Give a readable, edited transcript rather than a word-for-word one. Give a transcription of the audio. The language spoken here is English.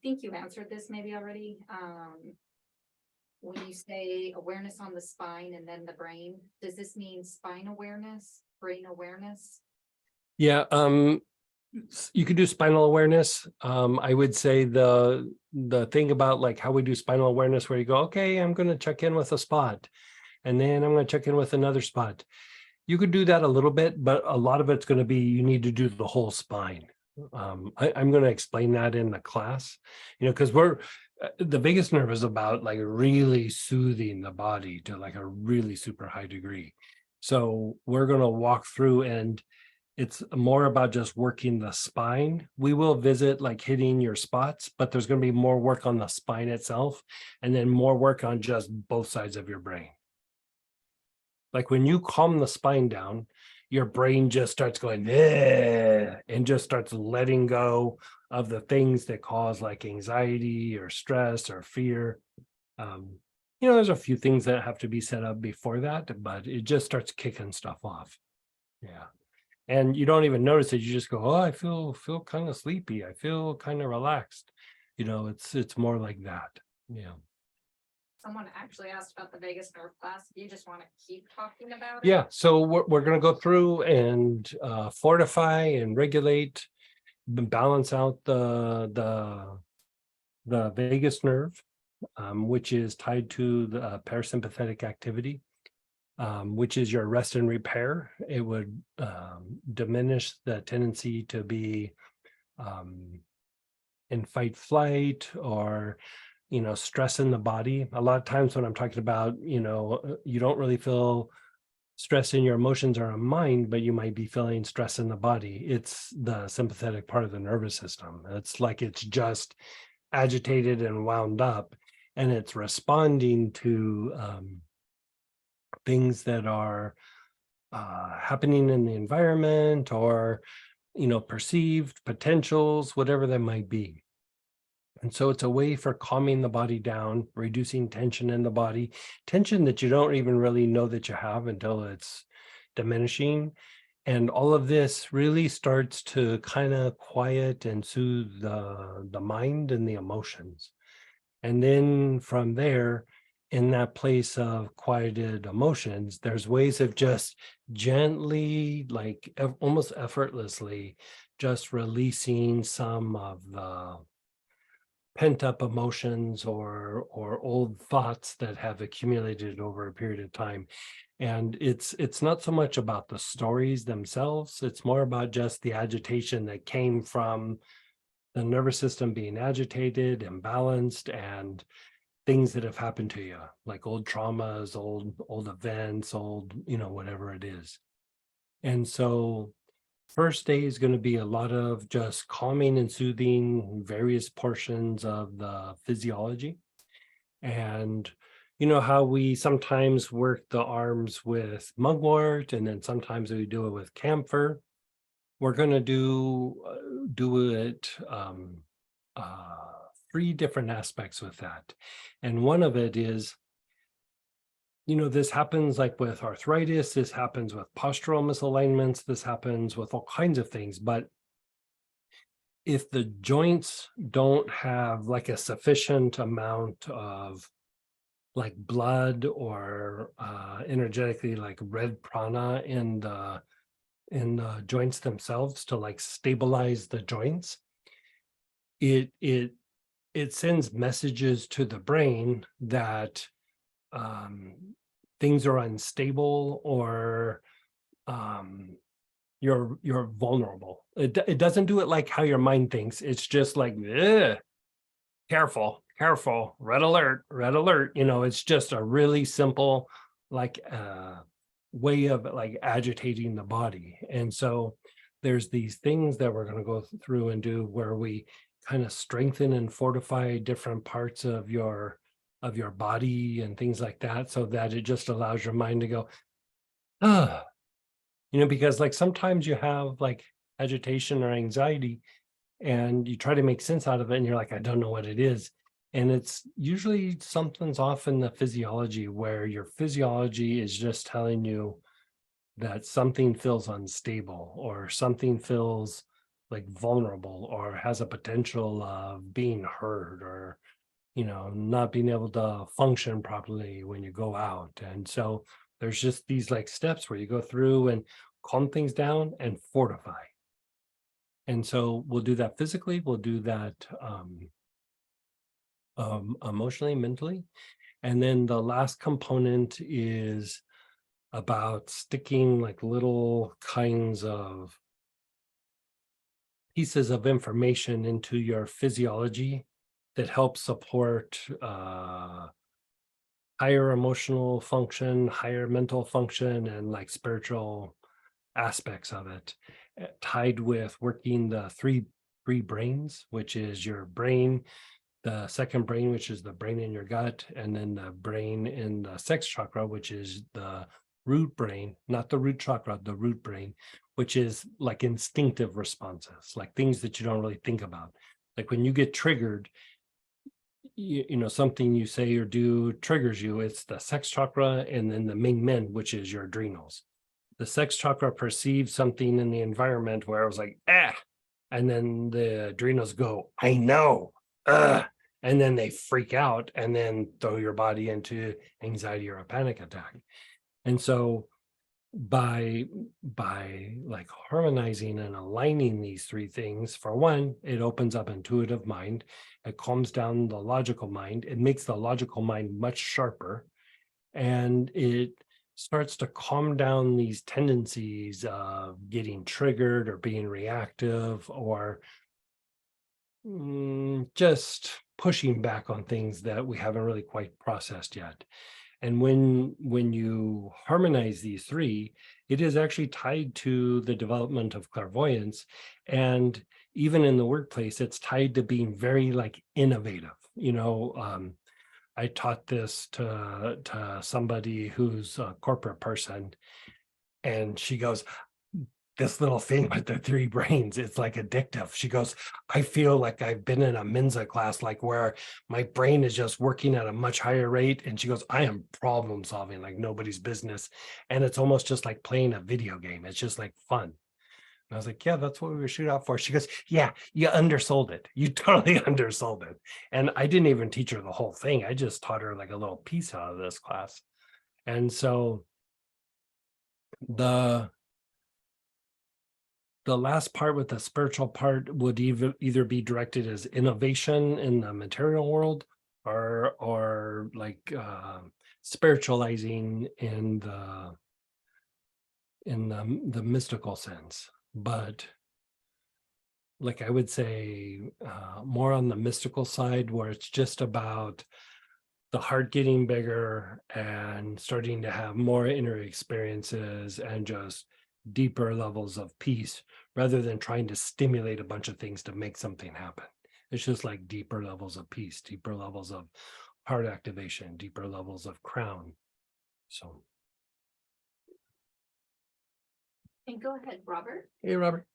think you answered this maybe already. When you say awareness on the spine and then the brain, does this mean spine awareness, brain awareness? Yeah, you could do spinal awareness. I would say the thing about like how we do spinal awareness, where you go, okay, I'm going to check in with a spot, and then I'm going to check in with another spot. You could do that a little bit, but a lot of it's going to be you need to do the whole spine. I'm going to explain that in the class, because the vagus nerve is about like really soothing the body to like a really super high degree. So we're going to walk through, and it's more about just working the spine. We will visit like hitting your spots, but there's going to be more work on the spine itself, and then more work on just both sides of your brain. Like when you calm the spine down, your brain just starts going, and just starts letting go of the things that cause like anxiety or stress or fear. There's a few things that have to be set up before that, but it just starts kicking stuff off. Yeah. And you don't even notice it. You just go, oh, I feel kind of sleepy. I feel kind of relaxed. It's more like that. Yeah. Someone actually asked about the vagus nerve class. You just want to keep talking about it? Yeah. So we're going to go through and fortify and regulate, balance out the vagus nerve, which is tied to the parasympathetic activity. Which is your rest and repair. It would diminish the tendency to be in fight flight or stress in the body. A lot of times when I'm talking about you don't really feel stress in your emotions or in mind, but you might be feeling stress in the body. It's the sympathetic part of the nervous system. It's like it's just agitated and wound up, and it's responding to things that are happening in the environment or perceived potentials, whatever that might be. And so it's a way for calming the body down, reducing tension in the body, tension that you don't even really know that you have until it's diminishing. And all of this really starts to kind of quiet and soothe the mind and the emotions. And then from there, in that place of quieted emotions, there's ways of just gently, like almost effortlessly, just releasing some of the pent up emotions or old thoughts that have accumulated over a period of time. And it's not so much about the stories themselves, it's more about just the agitation that came from the nervous system being agitated, imbalanced, and things that have happened to you, like old traumas, old events, whatever it is. And so first day is going to be a lot of just calming and soothing various portions of the physiology. And how we sometimes work the arms with mugwort, and then sometimes we do it with camphor. We're going to do it 3 different aspects with that. And one of it is, this happens like with arthritis, this happens with postural misalignments, this happens with all kinds of things. But if the joints don't have like a sufficient amount of like blood or energetically like red prana in the joints themselves to like stabilize the joints, it sends messages to the brain that things are unstable or you're vulnerable. It doesn't do it like how your mind thinks. It's just like, careful, red alert. It's just a really simple like way of like agitating the body. And so there's these things that we're going to go through and do where we kind of strengthen and fortify different parts of your body and things like that, so that it just allows your mind to go, because like sometimes you have like agitation or anxiety and you try to make sense out of it and you're like, I don't know what it is. And it's usually something's off in the physiology, where your physiology is just telling you that something feels unstable or something feels like vulnerable or has a potential of being heard or, not being able to function properly when you go out. And so there's just these like steps where you go through and calm things down and fortify. And so we'll do that physically, we'll do that emotionally, mentally. And then the last component is about sticking like little kinds of pieces of information into your physiology that help support higher emotional function, higher mental function, and like spiritual aspects of it, tied with working the three brains, which is your brain, the second brain, which is the brain in your gut, and then the brain in the sex chakra, which is the root brain, not the root chakra, the root brain, which is like instinctive responses, like things that you don't really think about. Like when you get triggered, something you say or do triggers you, it's the sex chakra and then the Ming Men, which is your adrenals. The sex chakra perceives something in the environment where I was like, and then the adrenals go, I know, and then they freak out and then throw your body into anxiety or a panic attack. And so by like harmonizing and aligning these three things, for one, it opens up intuitive mind, it calms down the logical mind, it makes the logical mind much sharper, and it starts to calm down these tendencies of getting triggered or being reactive or just pushing back on things that we haven't really quite processed yet. And when you harmonize these three, it is actually tied to the development of clairvoyance. And even in the workplace, it's tied to being very like innovative. I taught this to somebody who's a corporate person, and she goes, this little thing with the three brains, it's like addictive. She goes, I feel like I've been in a Mensa class, like where my brain is just working at a much higher rate. And she goes, I am problem solving like nobody's business. And it's almost just like playing a video game. It's just like fun. And I was like, yeah, that's what we were shooting out for. She goes, yeah, you undersold it. You totally undersold it. And I didn't even teach her the whole thing. I just taught her like a little piece out of this class. And so the last part with the spiritual part would either be directed as innovation in the material world or like spiritualizing in the mystical sense. But like I would say more on the mystical side, where it's just about the heart getting bigger and starting to have more inner experiences and just deeper levels of peace, rather than trying to stimulate a bunch of things to make something happen. It's just like deeper levels of peace, deeper levels of heart activation, deeper levels of crown. So, And go ahead, Robert. hey, Robert.